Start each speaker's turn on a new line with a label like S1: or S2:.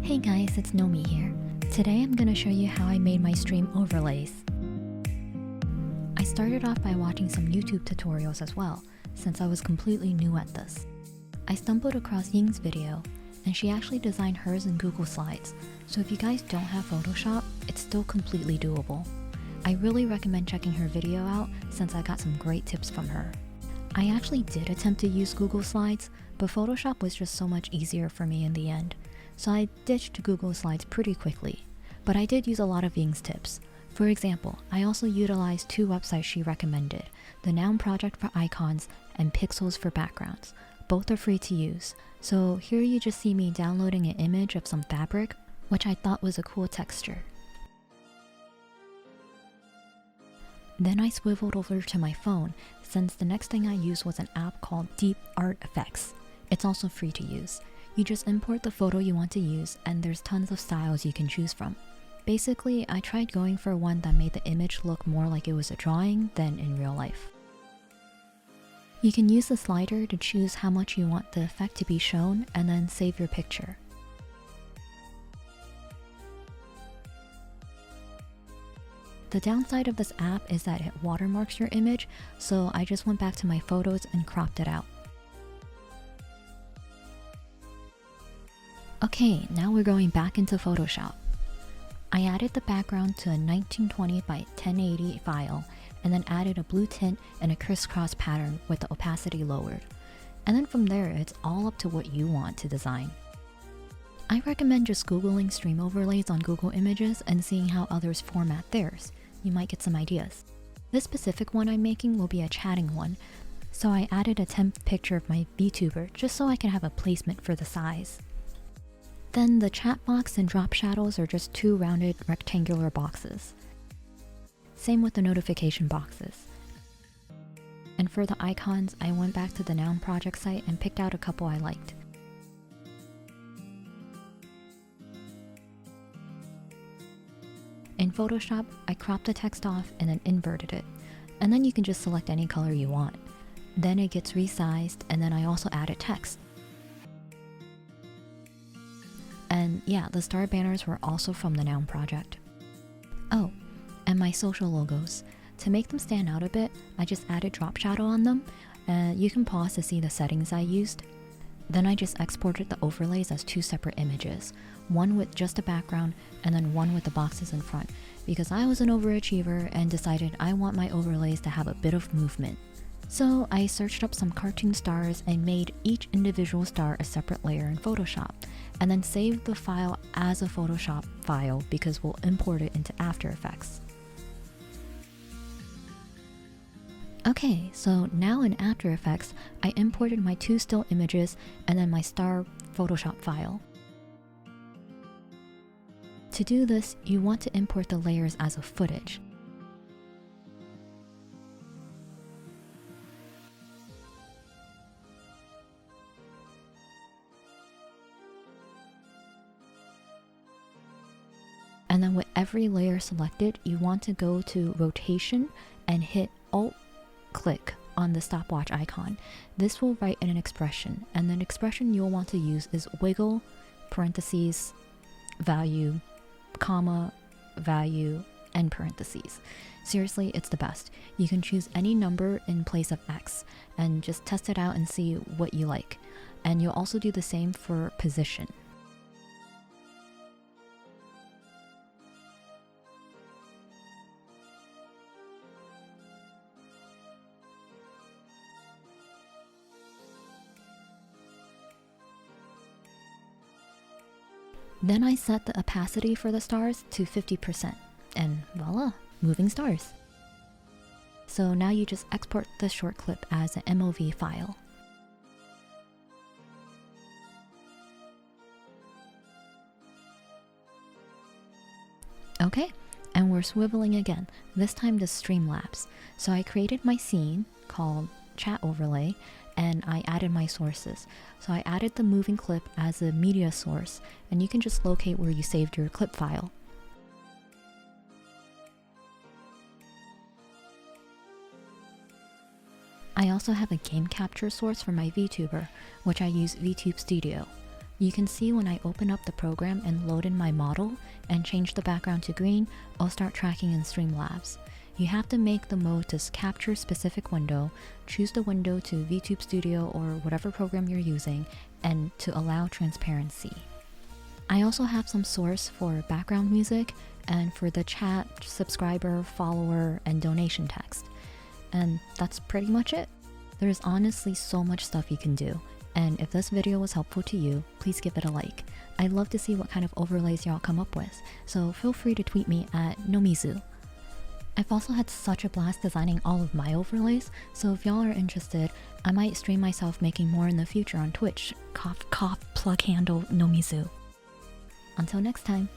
S1: Hey guys, it's Nomi here. Today I'm gonna show you how I made my stream overlays. I started off by watching some YouTube tutorials as well, since I was completely new at this. I stumbled across Ying's video, and she actually designed hers in Google Slides, so if you guys don't have Photoshop, it's still completely doable. I really recommend checking her video out since I got some great tips from her. I actually did attempt to use Google Slides, but Photoshop was just so much easier for me in the end, so I ditched Google Slides pretty quickly. But I did use a lot of Ying's tips. For example, I also utilized two websites she recommended, the Noun Project for icons and Pixels for backgrounds. Both are free to use, so here you just see me downloading an image of some fabric, which I thought was a cool texture. Then I swiveled over to my phone, since the next thing I used was an app called Deep Art Effects. It's also free to use. You just import the photo you want to use, and there's tons of styles you can choose from. Basically, I tried going for one that made the image look more like it was a drawing than in real life. You can use the slider to choose how much you want the effect to be shown and then save your picture. The downside of this app is that it watermarks your image, so I just went back to my photos and cropped it out. Okay, now we're going back into Photoshop. I added the background to a 1920 by 1080 file and then added a blue tint and a crisscross pattern with the opacity lowered. And then from there, it's all up to what you want to design. I recommend just Googling stream overlays on Google Images and seeing how others format theirs. You might get some ideas. This specific one I'm making will be a chatting one, so I added a temp picture of my VTuber just so I can have a placement for the size. Then the chat box and drop shadows are just two rounded rectangular boxes. Same with the notification boxes. And for the icons, I went back to the Noun Project site and picked out a couple I liked. In Photoshop, I cropped the text off and then inverted it. And then you can just select any color you want. Then it gets resized, and then I also added text. And yeah, the star banners were also from the Noun Project. Oh, and my social logos. To make them stand out a bit, I just added drop shadow on them, and you can pause to see the settings I used. Then I just exported the overlays as two separate images, one with just a background and then one with the boxes in front, because I was an overachiever and decided I want my overlays to have a bit of movement. So I searched up some cartoon stars and made each individual star a separate layer in Photoshop, and then saved the file as a Photoshop file because we'll import it into After Effects. Okay, so now in After Effects, I imported my two still images and then my star Photoshop file. To do this, you want to import the layers as a footage. And then with every layer selected, you want to go to Rotation and hit Alt-click on the stopwatch icon. This will write in an expression, and the expression you'll want to use is wiggle, parentheses, value, comma, value, and parentheses. Seriously, it's the best. You can choose any number in place of X, and just test it out and see what you like. And you'll also do the same for position. Then I set the opacity for the stars to 50%, and voila, moving stars. So now you just export the short clip as an MOV file. Okay, and we're swiveling again, this time to Streamlabs. So I created my scene called Chat Overlay, and I added my sources. So I added the moving clip as a media source, and you can just locate where you saved your clip file. I also have a game capture source for my VTuber, which I use VTube Studio. You can see when I open up the program and load in my model and change the background to green, I'll start tracking in Streamlabs. You have to make the mode to capture specific window, choose the window to VTube Studio or whatever program you're using, and to allow transparency. I also have some source for background music and for the chat, subscriber, follower, and donation text. And that's pretty much it. There's honestly so much stuff you can do. And if this video was helpful to you, please give it a like. I'd love to see what kind of overlays y'all come up with, so feel free to tweet me at nomizu. I've also had such a blast designing all of my overlays, so if y'all are interested, I might stream myself making more in the future on Twitch. Cough, cough, plug handle, nomizu. Until next time.